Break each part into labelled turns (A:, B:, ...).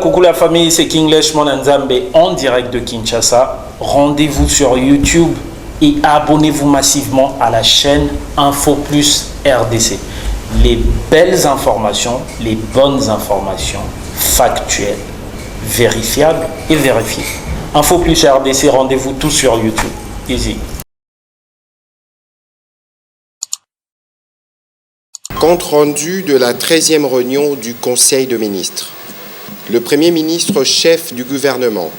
A: Coucou la famille, c'est Kinglish Monanzambe en direct de Kinshasa. Rendez-vous sur YouTube et abonnez-vous massivement à la chaîne Info Plus RDC. Les belles informations, les bonnes informations factuelles, vérifiables et vérifiées. Info Plus RDC, rendez-vous tous sur YouTube. Easy.
B: Compte rendu de la 13e réunion du Conseil de ministres. Le Premier ministre chef du gouvernement,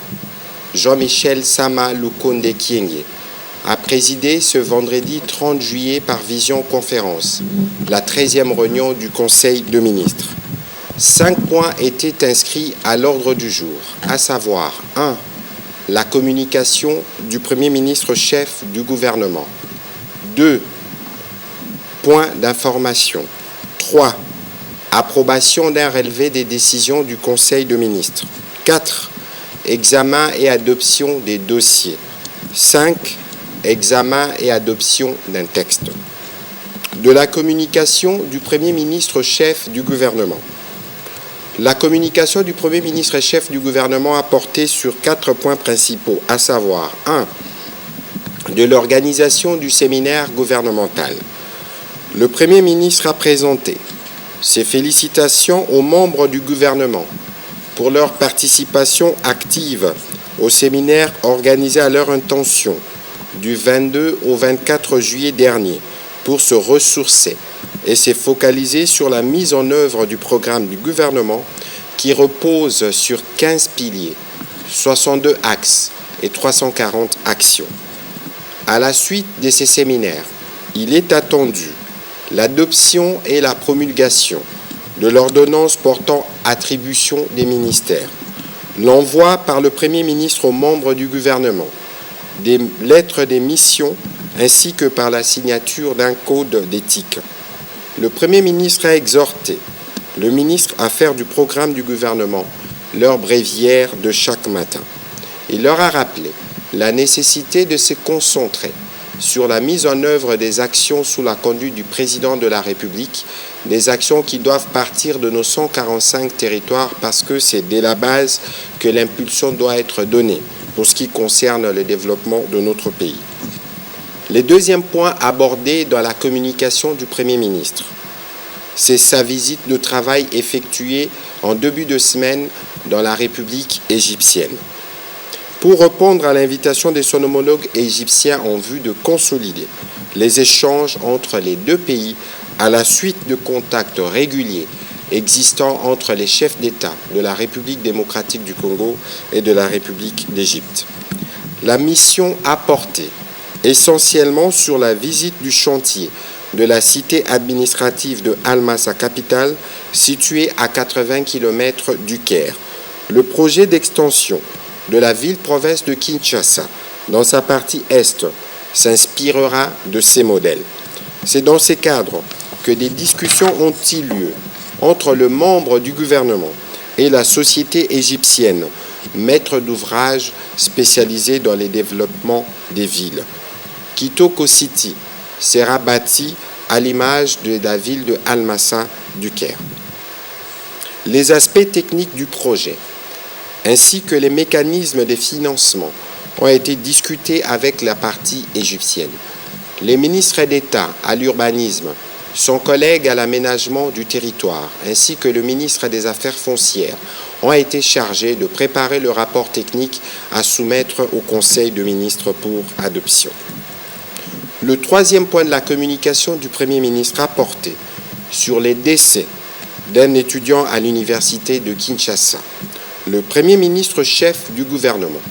B: Jean-Michel Sama Lukonde Kyenge, a présidé ce vendredi 30 juillet par visioconférence la 13e réunion du Conseil de ministres. 5 points étaient inscrits à l'ordre du jour, à savoir 1. La communication du Premier ministre chef du gouvernement. 2. Point d'information. 3. Approbation d'un relevé des décisions du Conseil de ministres. 4. Examen et adoption des dossiers. 5. Examen et adoption d'un texte. De la communication du Premier ministre chef du gouvernement. La communication du Premier ministre chef du gouvernement a porté sur 4 points principaux, à savoir 1. De l'organisation du séminaire gouvernemental. Le Premier ministre a présenté ses félicitations aux membres du gouvernement pour leur participation active au séminaire organisé à leur intention du 22 au 24 juillet dernier pour se ressourcer et s'est focalisé sur la mise en œuvre du programme du gouvernement qui repose sur 15 piliers, 62 axes et 340 actions. À la suite de ces séminaires, il est attendu l'adoption et la promulgation de l'ordonnance portant attribution des ministères, l'envoi par le Premier ministre aux membres du gouvernement des lettres des missions ainsi que par la signature d'un code d'éthique. Le Premier ministre a exhorté le ministre à faire du programme du gouvernement leur bréviaire de chaque matin. Il leur a rappelé la nécessité de se concentrer sur la mise en œuvre des actions sous la conduite du président de la République, des actions qui doivent partir de nos 145 territoires parce que c'est dès la base que l'impulsion doit être donnée pour ce qui concerne le développement de notre pays. Le deuxième point abordé dans la communication du Premier ministre, c'est sa visite de travail effectuée en début de semaine dans la République égyptienne. Pour répondre à l'invitation de son homologue égyptien en vue de consolider les échanges entre les deux pays à la suite de contacts réguliers existants entre les chefs d'État de la République démocratique du Congo et de la République d'Égypte. La mission a porté essentiellement sur la visite du chantier de la cité administrative de Almassa capitale, située à 80 km du Caire. Le projet d'extension de la ville-province de Kinshasa, dans sa partie est, s'inspirera de ces modèles. C'est dans ces cadres que des discussions ont eu lieu entre le membre du gouvernement et la société égyptienne, maître d'ouvrage spécialisé dans les développements des villes. Kitoko City sera bâti à l'image de la ville de Almassa du Caire. Les aspects techniques du projet ainsi que les mécanismes de financement ont été discutés avec la partie égyptienne. Les ministres d'État à l'urbanisme, son collègue à l'aménagement du territoire, ainsi que le ministre des Affaires foncières ont été chargés de préparer le rapport technique à soumettre au Conseil de ministres pour adoption. Le troisième point de la communication du Premier ministre a porté sur les décès d'un étudiant à l'université de Kinshasa. Le Premier ministre chef du gouvernement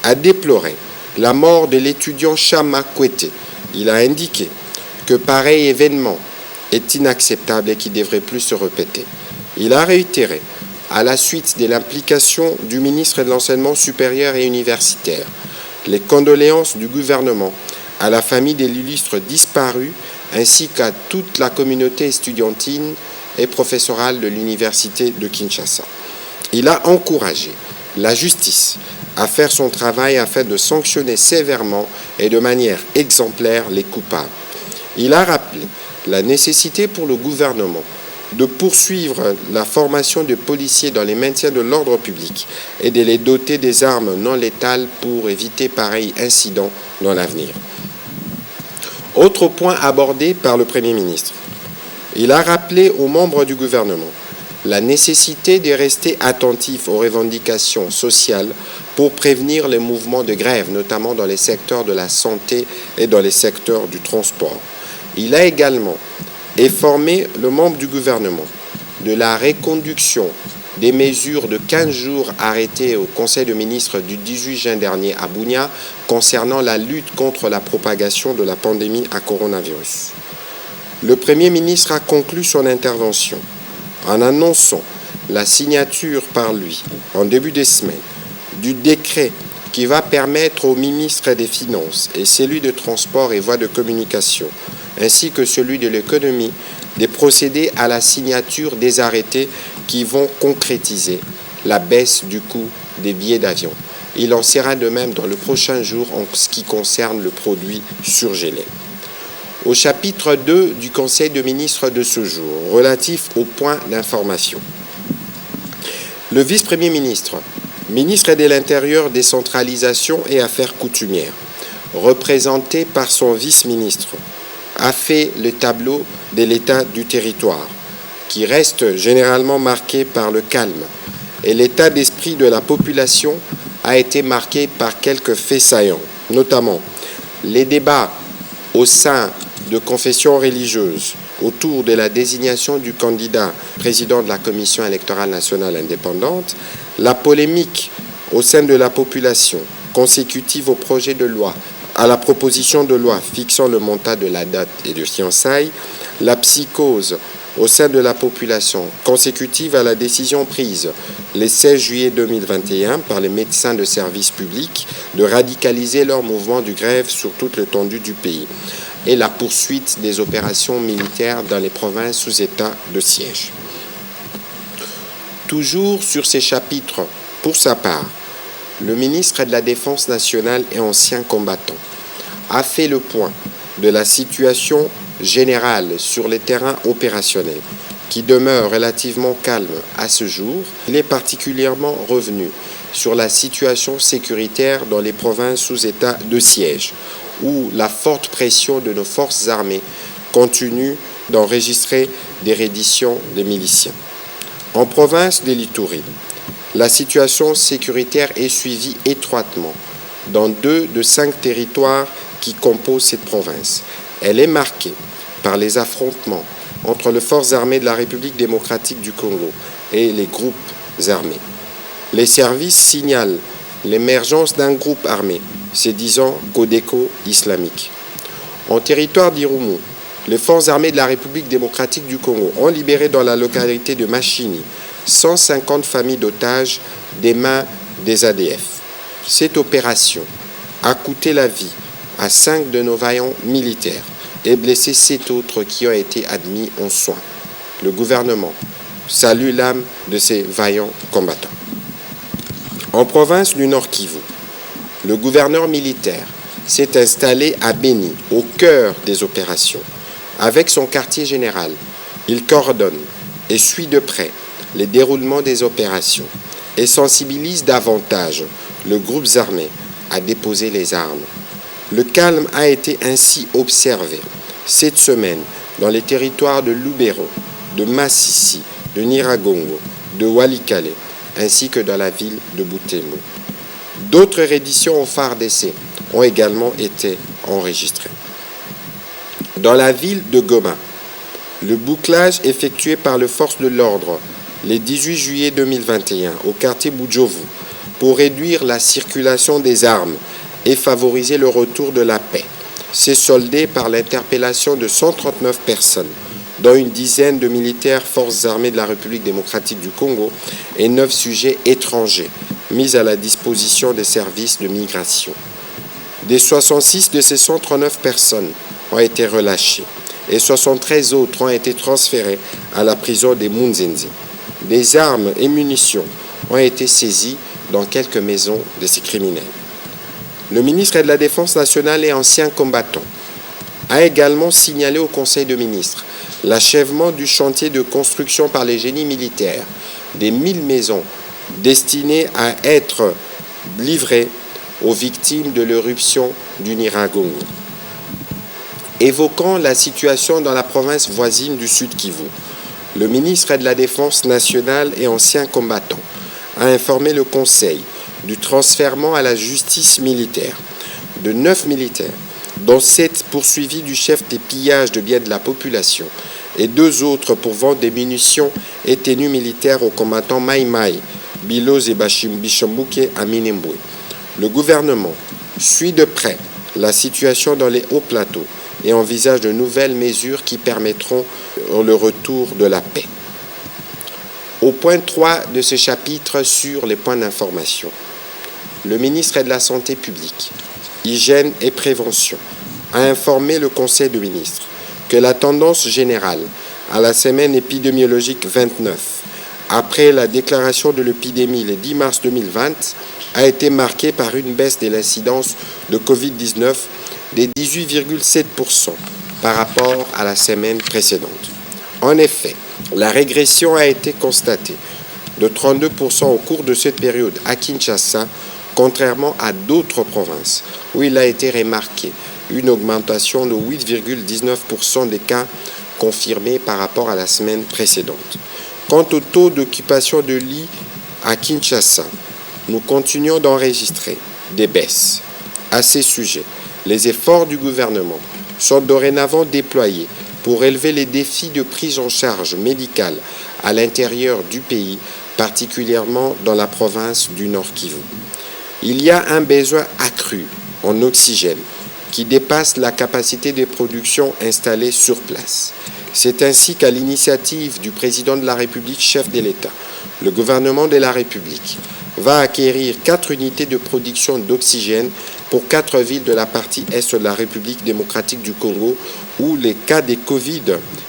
B: a déploré la mort de l'étudiant Chama Kwete. Il a indiqué que pareil événement est inacceptable et qui ne devrait plus se répéter. Il a réitéré, à la suite de l'implication du ministre de l'Enseignement supérieur et universitaire, les condoléances du gouvernement à la famille de l'illustre disparu ainsi qu'à toute la communauté estudiantine et professorale de l'université de Kinshasa. Il a encouragé la justice à faire son travail afin de sanctionner sévèrement et de manière exemplaire les coupables. Il a rappelé la nécessité pour le gouvernement de poursuivre la formation de policiers dans les maintiens de l'ordre public et de les doter des armes non létales pour éviter pareil incident dans l'avenir. Autre point abordé par le Premier ministre. Il a rappelé aux membres du gouvernement la nécessité de rester attentifs aux revendications sociales pour prévenir les mouvements de grève, notamment dans les secteurs de la santé et dans les secteurs du transport. Il a également informé le membre du gouvernement de la reconduction des mesures de 15 jours arrêtées au Conseil des ministres du 18 juin dernier à Bunia concernant la lutte contre la propagation de la pandémie à coronavirus. Le Premier ministre a conclu son intervention en annonçant la signature par lui, en début de semaine, du décret qui va permettre au ministre des Finances et celui de Transport et Voies de Communication, ainsi que celui de l'Économie, de procéder à la signature des arrêtés qui vont concrétiser la baisse du coût des billets d'avion. Il en sera de même dans le prochain jour en ce qui concerne le produit surgelé. Au chapitre 2 du Conseil des ministres de ce jour, relatif aux points d'information. Le vice-premier ministre, ministre de l'Intérieur, Décentralisation et Affaires coutumières, représenté par son vice-ministre, a fait le tableau de l'état du territoire, qui reste généralement marqué par le calme, et l'état d'esprit de la population a été marqué par quelques faits saillants, notamment les débats au sein de confessions religieuses autour de la désignation du candidat président de la Commission électorale nationale indépendante, la polémique au sein de la population consécutive au projet de loi, à la proposition de loi fixant le montant de la dot et de fiançailles, la psychose au sein de la population consécutive à la décision prise le 16 juillet 2021 par les médecins de service public de radicaliser leur mouvement de grève sur toute l'étendue du pays et la poursuite des opérations militaires dans les provinces sous état de siège. Toujours sur ces chapitres, pour sa part, le ministre de la Défense nationale et ancien combattant a fait le point de la situation générale sur les terrains opérationnels, qui demeure relativement calme à ce jour. Il est particulièrement revenu sur la situation sécuritaire dans les provinces sous état de siège, où la forte pression de nos forces armées continue d'enregistrer des redditions des miliciens. En province de l'Ituri, la situation sécuritaire est suivie étroitement dans 2 de 5 territoires qui composent cette province. Elle est marquée par les affrontements entre les forces armées de la République démocratique du Congo et les groupes armés. Les services signalent l'émergence d'un groupe armé, se disant Codeco islamique. En territoire d'Irumu, les forces armées de la République démocratique du Congo ont libéré dans la localité de Machini 150 familles d'otages des mains des ADF. Cette opération a coûté la vie à 5 de nos vaillants militaires et blessé 7 autres qui ont été admis en soins. Le gouvernement salue l'âme de ces vaillants combattants. En province du Nord Kivu, le gouverneur militaire s'est installé à Beni, au cœur des opérations. Avec son quartier général, il coordonne et suit de près les déroulements des opérations et sensibilise davantage les groupes armés à déposer les armes. Le calme a été ainsi observé cette semaine dans les territoires de Lubero, de Massissi, de Nyiragongo, de Walikale, ainsi que dans la ville de Butembo. D'autres redditions au FARDC ont également été enregistrées. Dans la ville de Goma, le bouclage effectué par les forces de l'ordre le 18 juillet 2021 au quartier Bujovu pour réduire la circulation des armes et favoriser le retour de la paix s'est soldé par l'interpellation de 139 personnes, dont une dizaine de militaires forces armées de la République démocratique du Congo et 9 sujets étrangers mis à la disposition des services de migration. Des 66 de ces 139 personnes ont été relâchées et 73 autres ont été transférées à la prison des Munzenzi. Des armes et munitions ont été saisies dans quelques maisons de ces criminels. Le ministre de la Défense nationale et ancien combattant a également signalé au Conseil des ministres l'achèvement du chantier de construction par les génies militaires des 1000 maisons destinées à être livrées aux victimes de l'éruption du Nyiragongo. Évoquant la situation dans la province voisine du Sud Kivu, le ministre de la Défense nationale et ancien combattant a informé le Conseil du transfèrement à la justice militaire de 9 militaires, dont 7 poursuivis du chef des pillages de biens de la population et 2 autres pour vente des munitions et tenues militaires aux combattants Mai Mai, Biloz et Bishambuke à Minembwe. Le gouvernement suit de près la situation dans les hauts plateaux et envisage de nouvelles mesures qui permettront le retour de la paix. Au point 3 de ce chapitre sur les points d'information, le ministre de la Santé publique, Hygiène et Prévention a informé le Conseil des ministres que la tendance générale à la semaine épidémiologique 29, après la déclaration de l'épidémie le 10 mars 2020, a été marquée par une baisse de l'incidence de Covid-19 de 18,7% par rapport à la semaine précédente. En effet, la régression a été constatée de 32% au cours de cette période à Kinshasa, contrairement à d'autres provinces où il a été remarqué une augmentation de 8,19% des cas confirmés par rapport à la semaine précédente. Quant au taux d'occupation de lits à Kinshasa, nous continuons d'enregistrer des baisses. À ces sujets, les efforts du gouvernement sont dorénavant déployés pour élever les défis de prise en charge médicale à l'intérieur du pays, particulièrement dans la province du Nord Kivu. Il y a un besoin accru en oxygène qui dépasse la capacité de production installée sur place. C'est ainsi qu'à l'initiative du président de la République, chef de l'État, le gouvernement de la République va acquérir 4 unités de production d'oxygène pour 4 villes de la partie est de la République démocratique du Congo où les cas de Covid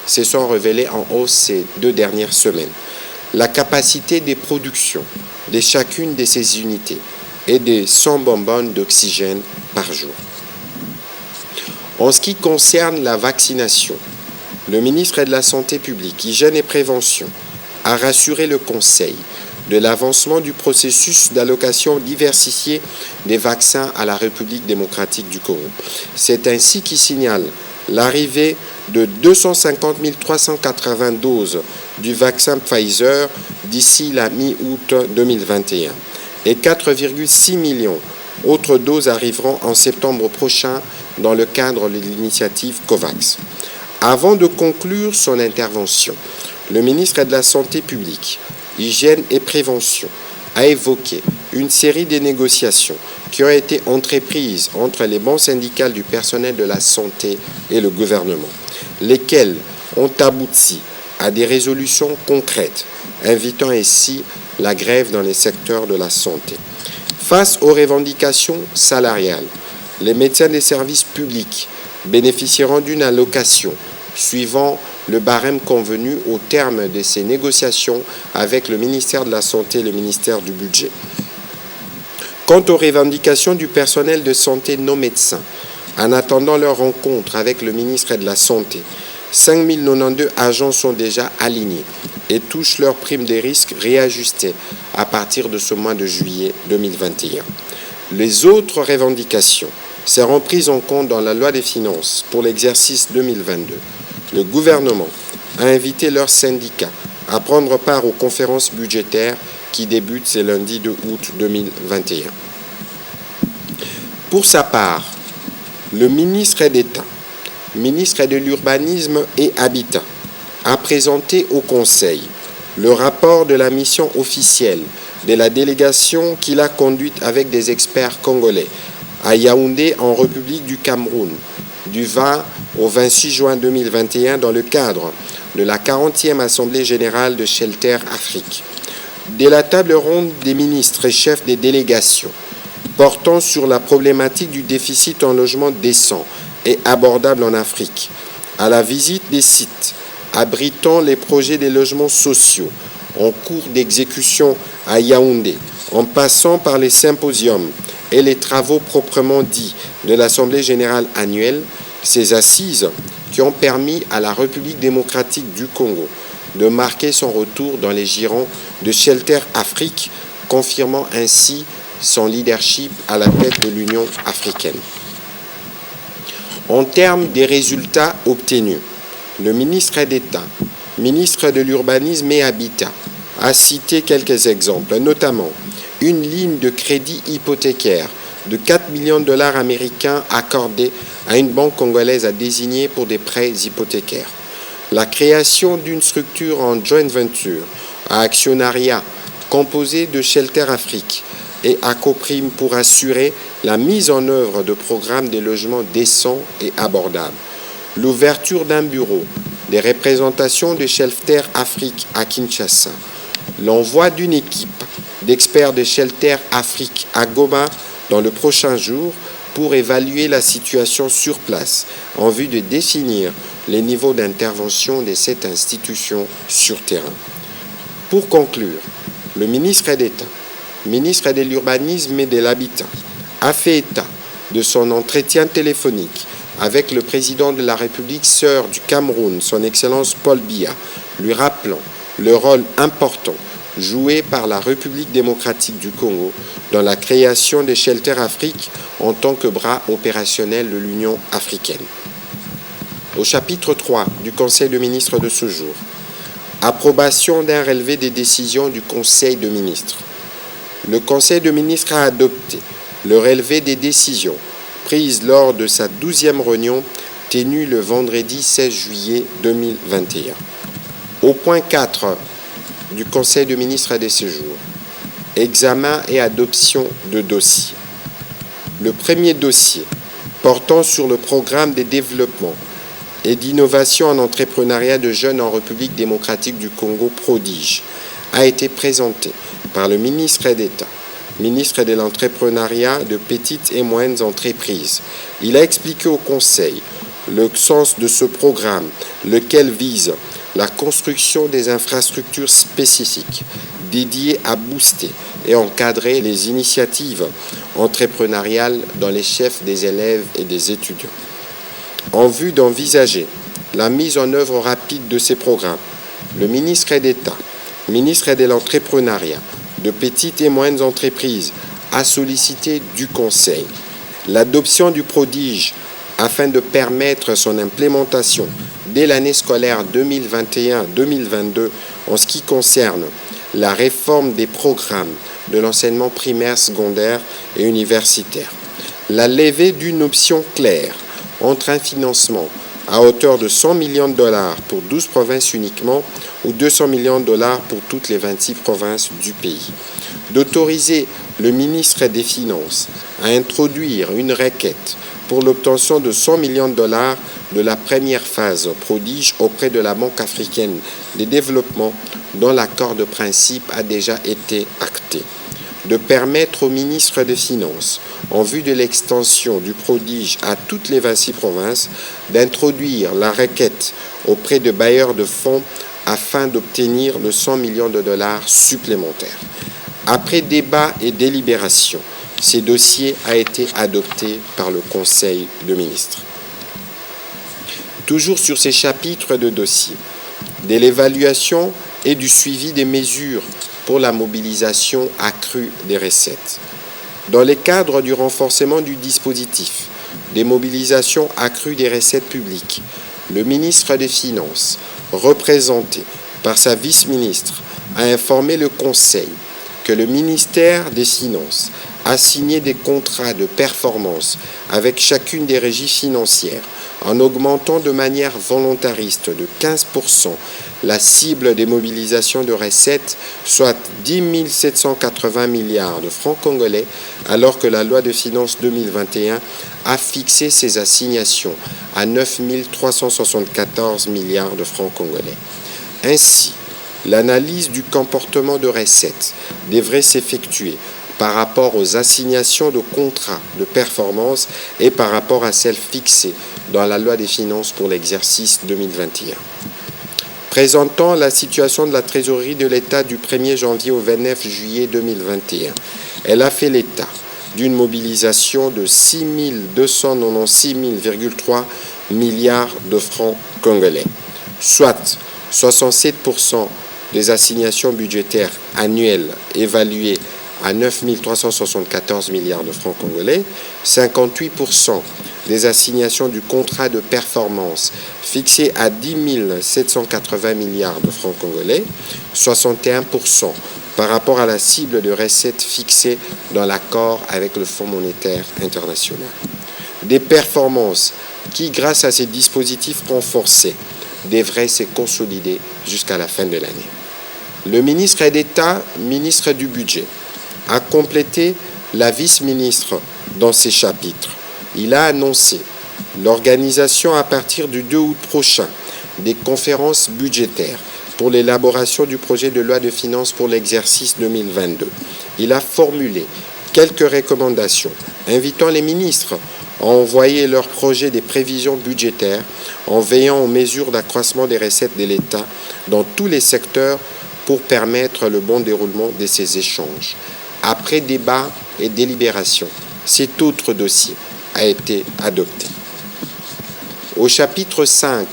B: se sont révélés en hausse ces 2 dernières semaines. La capacité de production de chacune de ces unités est de 100 bonbonnes d'oxygène par jour. En ce qui concerne la vaccination, le ministre de la Santé publique, Hygiène et Prévention a rassuré le Conseil de l'avancement du processus d'allocation diversifiée des vaccins à la République démocratique du Congo. C'est ainsi qu'il signale l'arrivée de 250 380 doses du vaccin Pfizer d'ici la mi-août 2021 et 4,6 millions autres doses arriveront en septembre prochain dans le cadre de l'initiative COVAX. Avant de conclure son intervention, le ministre de la Santé publique, Hygiène et Prévention a évoqué une série de négociations qui ont été entreprises entre les bancs syndicales du personnel de la santé et le gouvernement, lesquelles ont abouti à des résolutions concrètes, invitant ainsi la grève dans les secteurs de la santé. Face aux revendications salariales, les médecins des services publics bénéficieront d'une allocation suivant le barème convenu au terme de ces négociations avec le ministère de la Santé et le ministère du Budget. Quant aux revendications du personnel de santé non médecin, en attendant leur rencontre avec le ministre de la Santé, 5092 agents sont déjà alignés et touchent leur prime des risques réajustée à partir de ce mois de juillet 2021. Les autres revendications seront prises en compte dans la loi des finances pour l'exercice 2022. Le gouvernement a invité leurs syndicats à prendre part aux conférences budgétaires qui débutent ce lundi 2 août 2021. Pour sa part, le ministre d'État, ministre de l'Urbanisme et Habitat, a présenté au Conseil le rapport de la mission officielle de la délégation qu'il a conduite avec des experts congolais à Yaoundé en République du Cameroun du 20 au 26 juin 2021 dans le cadre de la 40e Assemblée générale de Shelter Afrique. De la table ronde des ministres et chefs des délégations portant sur la problématique du déficit en logement décent et abordable en Afrique, à la visite des sites abritant les projets des logements sociaux en cours d'exécution à Yaoundé, en passant par les symposiums et les travaux proprement dits de l'Assemblée générale annuelle, ces assises qui ont permis à la République démocratique du Congo de marquer son retour dans les girons de Shelter Afrique, confirmant ainsi son leadership à la tête de l'Union africaine. En termes des résultats obtenus, le ministre d'État, ministre de l'Urbanisme et Habitat, a cité quelques exemples, notamment une ligne de crédit hypothécaire de 4 millions de dollars américains accordée à une banque congolaise à désigner pour des prêts hypothécaires, la création d'une structure en joint venture à actionnariat composée de Shelter Afrique et Acoprime pour assurer la mise en œuvre de programmes de logements décents et abordables, l'ouverture d'un bureau, des représentations de Shelter Afrique à Kinshasa, l'envoi d'une équipe d'experts de Shelter Afrique à Goma dans le prochain jour pour évaluer la situation sur place en vue de définir les niveaux d'intervention de cette institution sur terrain. Pour conclure, le ministre d'État, ministre de l'Urbanisme et de l'Habitat, a fait état de son entretien téléphonique avec le président de la République sœur du Cameroun, son Excellence Paul Biya, lui rappelant le rôle important joué par la République démocratique du Congo dans la création de Shelter Afrique en tant que bras opérationnel de l'Union africaine. Au chapitre 3 du Conseil de ministres de ce jour, approbation d'un relevé des décisions du Conseil de ministres. Le Conseil de ministres a adopté le relevé des décisions prises lors de sa 12e réunion tenue le vendredi 16 juillet 2021. Au point 4 du Conseil de ministres de ce jour, examen et adoption de dossiers. Le premier dossier, portant sur le programme de développement et d'innovation en entrepreneuriat de jeunes en République démocratique du Congo Prodige, a été présenté par le ministre d'État, ministre de l'entrepreneuriat de petites et moyennes entreprises. Il a expliqué au Conseil le sens de ce programme, lequel vise la construction des infrastructures spécifiques dédiées à booster et encadrer les initiatives entrepreneuriales dans les chefs des élèves et des étudiants. En vue d'envisager la mise en œuvre rapide de ces programmes, le ministre d'État, ministre de l'entrepreneuriat, de petites et moyennes entreprises, a sollicité du Conseil l'adoption du prodige afin de permettre son implémentation dès l'année scolaire 2021-2022 en ce qui concerne la réforme des programmes de l'enseignement primaire, secondaire et universitaire, la levée d'une option claire entre un financement à hauteur de 100 millions de dollars pour 12 provinces uniquement ou 200 millions de dollars pour toutes les 26 provinces du pays, d'autoriser le ministre des Finances à introduire une requête pour l'obtention de 100 millions de dollars de la première phase prodige auprès de la Banque africaine de développement dont l'accord de principe a déjà été acté, de permettre au ministre des Finances, en vue de l'extension du prodige à toutes les 26 provinces, d'introduire la requête auprès de bailleurs de fonds afin d'obtenir le 100 millions de dollars supplémentaires. Après débat et délibération, ce dossier a été adopté par le Conseil de ministres. Toujours sur ces chapitres de dossier, de l'évaluation et du suivi des mesures pour la mobilisation accrue des recettes. Dans le cadre du renforcement du dispositif des mobilisations accrues des recettes publiques, le ministre des Finances, représenté par sa vice-ministre, a informé le Conseil que le ministère des Finances a signé des contrats de performance avec chacune des régies financières en augmentant de manière volontariste de 15% la cible des mobilisations de recettes, soit 10 780 milliards de francs congolais, alors que la loi de finances 2021 a fixé ces assignations à 9 374 milliards de francs congolais. Ainsi, l'analyse du comportement de recettes devrait s'effectuer par rapport aux assignations de contrats de performance et par rapport à celles fixées dans la loi des finances pour l'exercice 2021. Présentant la situation de la trésorerie de l'État du 1er janvier au 29 juillet 2021, elle a fait l'état d'une mobilisation de 6 296,3 milliards de francs congolais, soit 67% des assignations budgétaires annuelles évaluées à 9 374 milliards de francs congolais, 58% des assignations du contrat de performance fixé à 10 780 milliards de francs congolais, 61% par rapport à la cible de recettes fixée dans l'accord avec le Fonds monétaire international. Des performances qui, grâce à ces dispositifs renforcés, devraient se consolider jusqu'à la fin de l'année. Le ministre d'État, ministre du Budget, a complété la vice-ministre dans ces chapitres. Il a annoncé l'organisation à partir du 2 août prochain des conférences budgétaires pour l'élaboration du projet de loi de finances pour l'exercice 2022. Il a formulé quelques recommandations invitant les ministres à envoyer leur projet des prévisions budgétaires en veillant aux mesures d'accroissement des recettes de l'État dans tous les secteurs pour permettre le bon déroulement de ces échanges. Après débat et délibération, cet autre dossier a été adopté. Au chapitre 5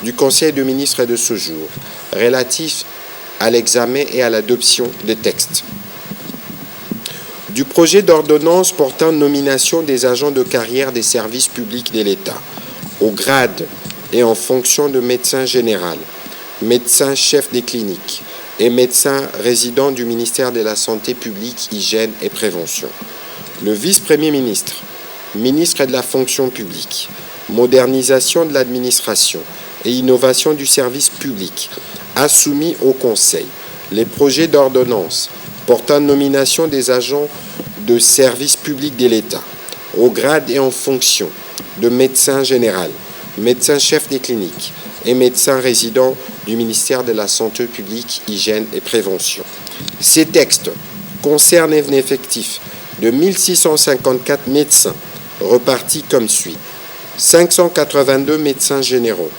B: du Conseil de ministres de ce jour, relatif à l'examen et à l'adoption des textes, du projet d'ordonnance portant nomination des agents de carrière des services publics de l'État, au grade et en fonction de médecin général, médecin chef des cliniques et médecin résident du ministère de la Santé publique, Hygiène et Prévention. Le vice-premier ministre, ministre de la fonction publique, modernisation de l'administration et innovation du service public, a soumis au Conseil les projets d'ordonnance portant nomination des agents de service public de l'État, au grade et en fonction de médecin général, médecin chef des cliniques et médecin résident du ministère de la Santé publique, Hygiène et Prévention. Ces textes concernent un effectif de 1654 médecins repartis comme suit: 582 médecins généraux,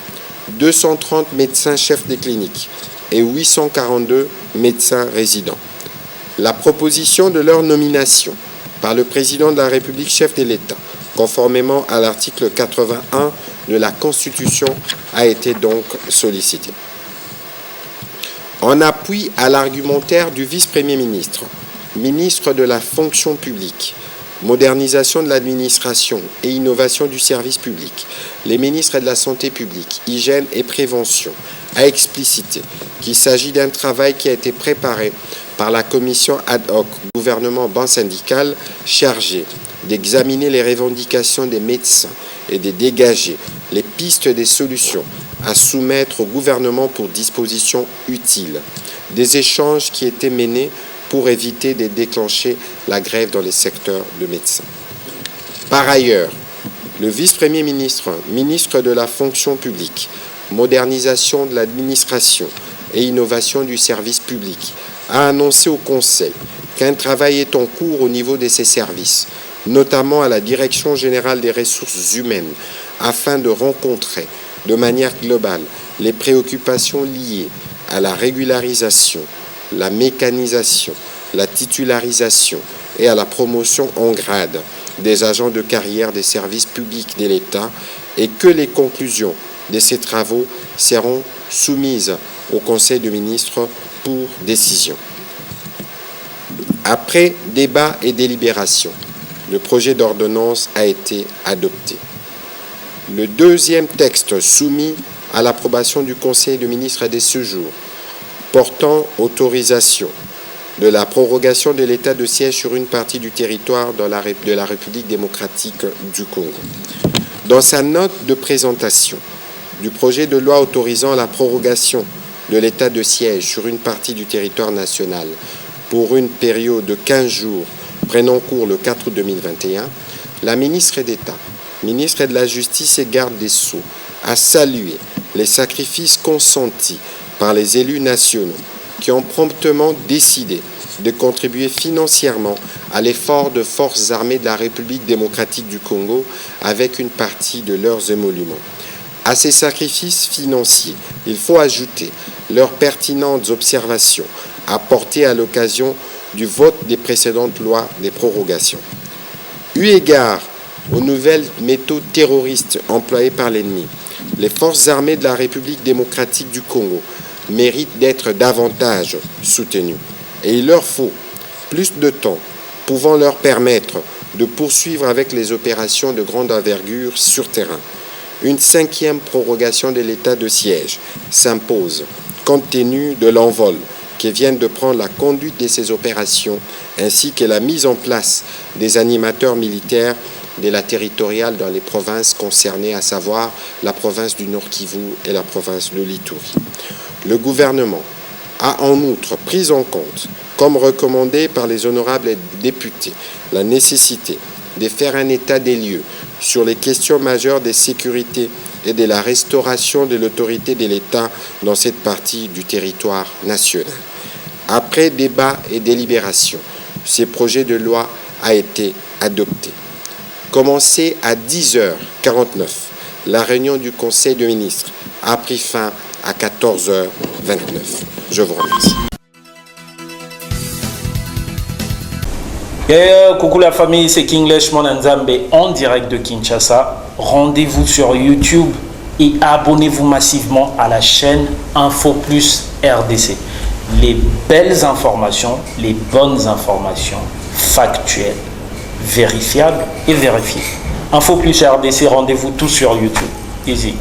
B: 230 médecins chefs des cliniques et 842 médecins résidents. La proposition de leur nomination par le président de la République chef de l'État, conformément à l'article 81 de la Constitution, a été donc sollicitée. En appui à l'argumentaire du vice-premier ministre, ministre de la fonction publique, modernisation de l'administration et innovation du service public, les ministres de la Santé publique, Hygiène et Prévention, a explicité qu'il s'agit d'un travail qui a été préparé par la commission ad hoc gouvernement-banc syndical chargée d'examiner les revendications des médecins et de dégager les pistes des solutions à soumettre au gouvernement pour dispositions utiles. Des échanges qui étaient menés pour éviter de déclencher la grève dans les secteurs de médecins. Par ailleurs, le vice-premier ministre, ministre de la fonction publique, modernisation de l'administration et innovation du service public, a annoncé au Conseil qu'un travail est en cours au niveau de ces services, notamment à la Direction générale des ressources humaines, afin de rencontrer de manière globale les préoccupations liées à la régularisation, la mécanisation, la titularisation et à la promotion en grade des agents de carrière des services publics de l'État, et que les conclusions de ces travaux seront soumises au Conseil des ministres pour décision. Après débat et délibération, le projet d'ordonnance a été adopté. Le deuxième texte soumis à l'approbation du Conseil des ministres de ce jour, portant autorisation de la prorogation de l'état de siège sur une partie du territoire de la République démocratique du Congo. Dans sa note de présentation du projet de loi autorisant la prorogation de l'état de siège sur une partie du territoire national pour une période de 15 jours prenant cours le 4 août 2021, la ministre d'État, ministre de la Justice et garde des Sceaux, a salué les sacrifices consentis par les élus nationaux qui ont promptement décidé de contribuer financièrement à l'effort de forces armées de la République démocratique du Congo avec une partie de leurs émoluments. À ces sacrifices financiers, il faut ajouter leurs pertinentes observations apportées à l'occasion du vote des précédentes lois des prorogations. Eu égard aux nouvelles méthodes terroristes employées par l'ennemi. Les forces armées de la République démocratique du Congo méritent d'être davantage soutenues. Et il leur faut plus de temps, pouvant leur permettre de poursuivre avec les opérations de grande envergure sur terrain. Une 5e prorogation de l'état de siège s'impose, compte tenu de l'envol qui viennent de prendre la conduite de ces opérations, ainsi que la mise en place des animateurs militaires de la territoriale dans les provinces concernées, à savoir la province du Nord Kivu et la province de l'Ituri. Le gouvernement a en outre pris en compte, comme recommandé par les honorables députés, la nécessité de faire un état des lieux sur les questions majeures de sécurité et de la restauration de l'autorité de l'État dans cette partie du territoire national. Après débat et délibération, ce projet de loi a été adopté. Commencé à 10h49, la réunion du Conseil des ministres a pris fin à 14h29. Je vous remercie.
A: Coucou la famille, c'est Kinglish Monanzambe en direct de Kinshasa. Rendez-vous sur YouTube et abonnez-vous massivement à la chaîne Info Plus RDC. Les belles informations, les bonnes informations factuelles, vérifiables et vérifiées. Info Plus RDC, rendez-vous tous sur YouTube. Easy.